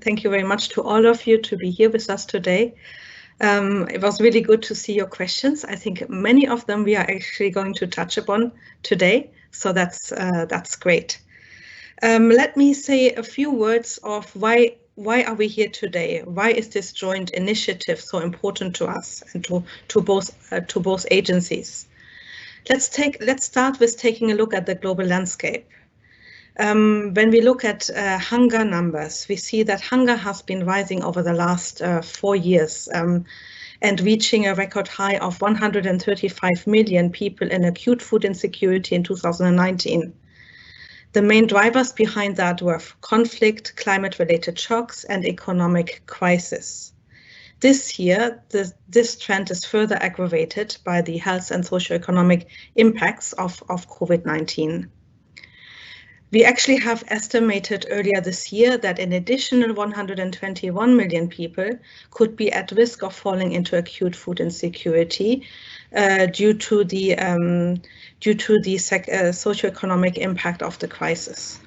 Thank you very much to all of you to be here with us today. It was really good to see your questions. I think many of them we are actually going to touch upon today, so that's great. Let me say a few words of why are we here today? Why is this joint initiative so important to us and to both agencies? Let's start with taking a look at the global landscape. When we look at hunger numbers, we see that hunger has been rising over the last 4 years and reaching a record high of 135 million people in acute food insecurity in 2019. The main drivers behind that were conflict, climate-related shocks, and economic crisis. This year, this trend is further aggravated by the health and socioeconomic impacts of COVID-19. We actually have estimated earlier this year that an additional 121 million people could be at risk of falling into acute food insecurity due to the socioeconomic impact of the crisis.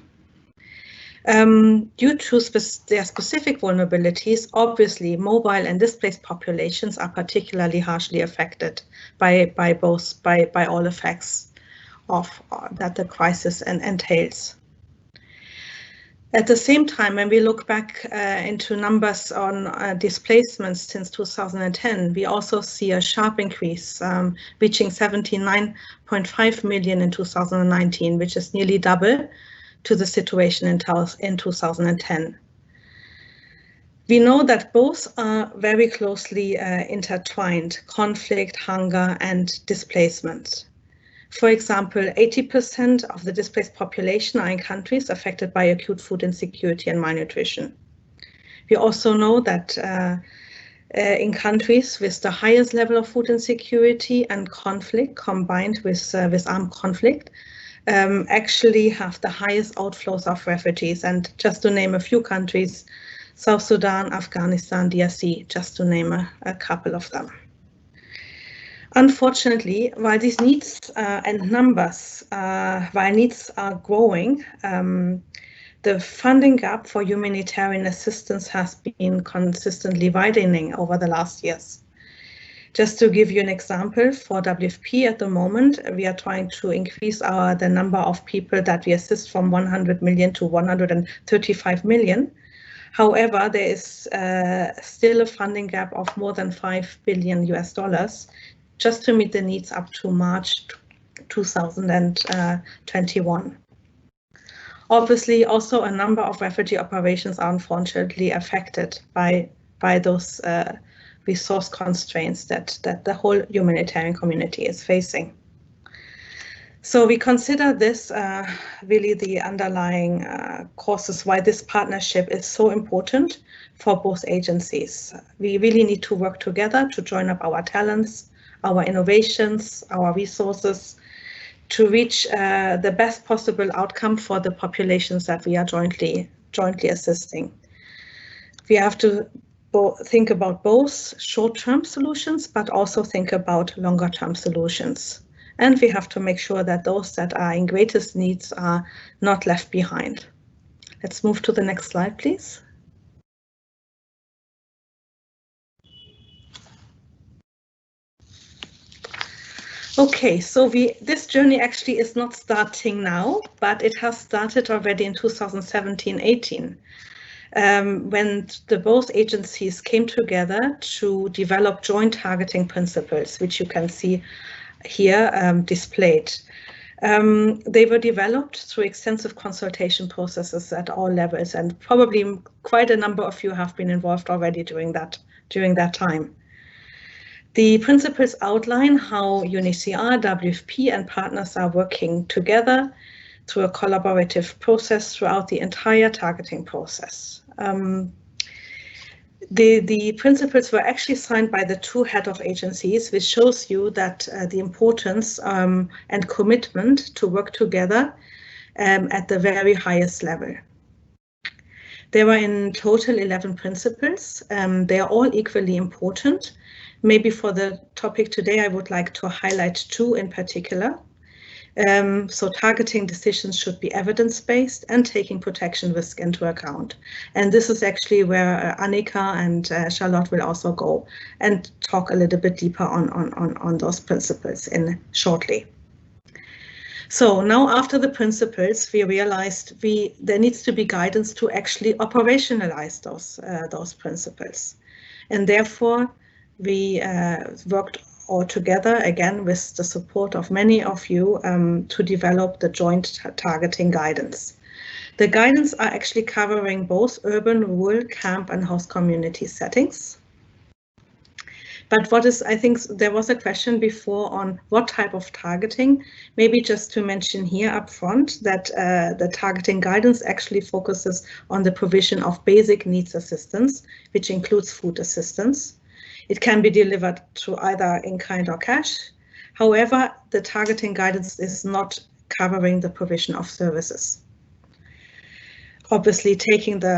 Due to their specific vulnerabilities, obviously mobile and displaced populations are particularly harshly affected by all effects that the crisis entails. At the same time, when we look back into numbers on displacements since 2010, we also see a sharp increase, reaching 79.5 million in 2019, which is nearly double to the situation in 2010. We know that both are very closely intertwined: conflict, hunger, and displacement. For example, 80% of the displaced population are in countries affected by acute food insecurity and malnutrition. We also know that in countries with the highest level of food insecurity and conflict combined with armed conflict, actually have the highest outflows of refugees. And just to name a few countries, South Sudan, Afghanistan, DRC, just to name a couple of them. Unfortunately, while these needs and numbers, while needs are growing, the funding gap for humanitarian assistance has been consistently widening over the last years. Just to give you an example, for WFP at the moment, we are trying to increase the number of people that we assist from 100 million to 135 million. However, there is still a funding gap of more than $5 billion just to meet the needs up to March 2021. Obviously, also a number of refugee operations are unfortunately affected by those resource constraints that the whole humanitarian community is facing. So we consider this really the underlying causes why this partnership is so important for both agencies. We really need to work together to join up our talents, our innovations, our resources to reach the best possible outcome for the populations that we are jointly assisting. We have to think about both short-term solutions, but also think about longer-term solutions. And we have to make sure that those that are in greatest needs are not left behind. Let's move to the next slide, please. Okay, so this journey actually is not starting now, but it has started already in 2017-18, when both agencies came together to develop joint targeting principles, which you can see here displayed. They were developed through extensive consultation processes at all levels, and probably quite a number of you have been involved already during that time. The principles outline how UNHCR, WFP, and partners are working together through a collaborative process throughout the entire targeting process. The principles were actually signed by the two head of agencies, which shows you that the importance and commitment to work together at the very highest level. There were in total 11 principles. They are all equally important. Maybe for the topic today, I would like to highlight two in particular. So targeting decisions should be evidence-based and taking protection risk into account. And this is actually where Annika and Charlotte will also go and talk a little bit deeper on those principles shortly. So now after the principles, we realized there needs to be guidance to actually operationalize those principles. And therefore, we worked all together, again, with the support of many of you, to develop the joint targeting guidance. The guidance are actually covering both urban, rural, camp, and host community settings. But I think there was a question before on what type of targeting. Maybe just to mention here up front that the targeting guidance actually focuses on the provision of basic needs assistance, which includes food assistance. It can be delivered through either in-kind or cash. However, the targeting guidance is not covering the provision of services. Obviously, taking during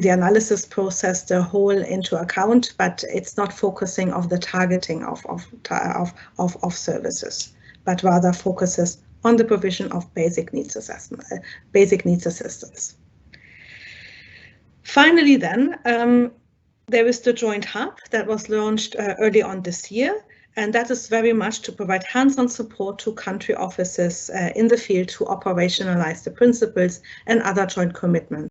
the analysis process the whole into account, but it's not focusing of the targeting of services, but rather focuses on the provision of basic needs assistance. Finally, then there is the joint hub that was launched early on this year. And that is very much to provide hands-on support to country offices in the field to operationalize the principles and other joint commitments.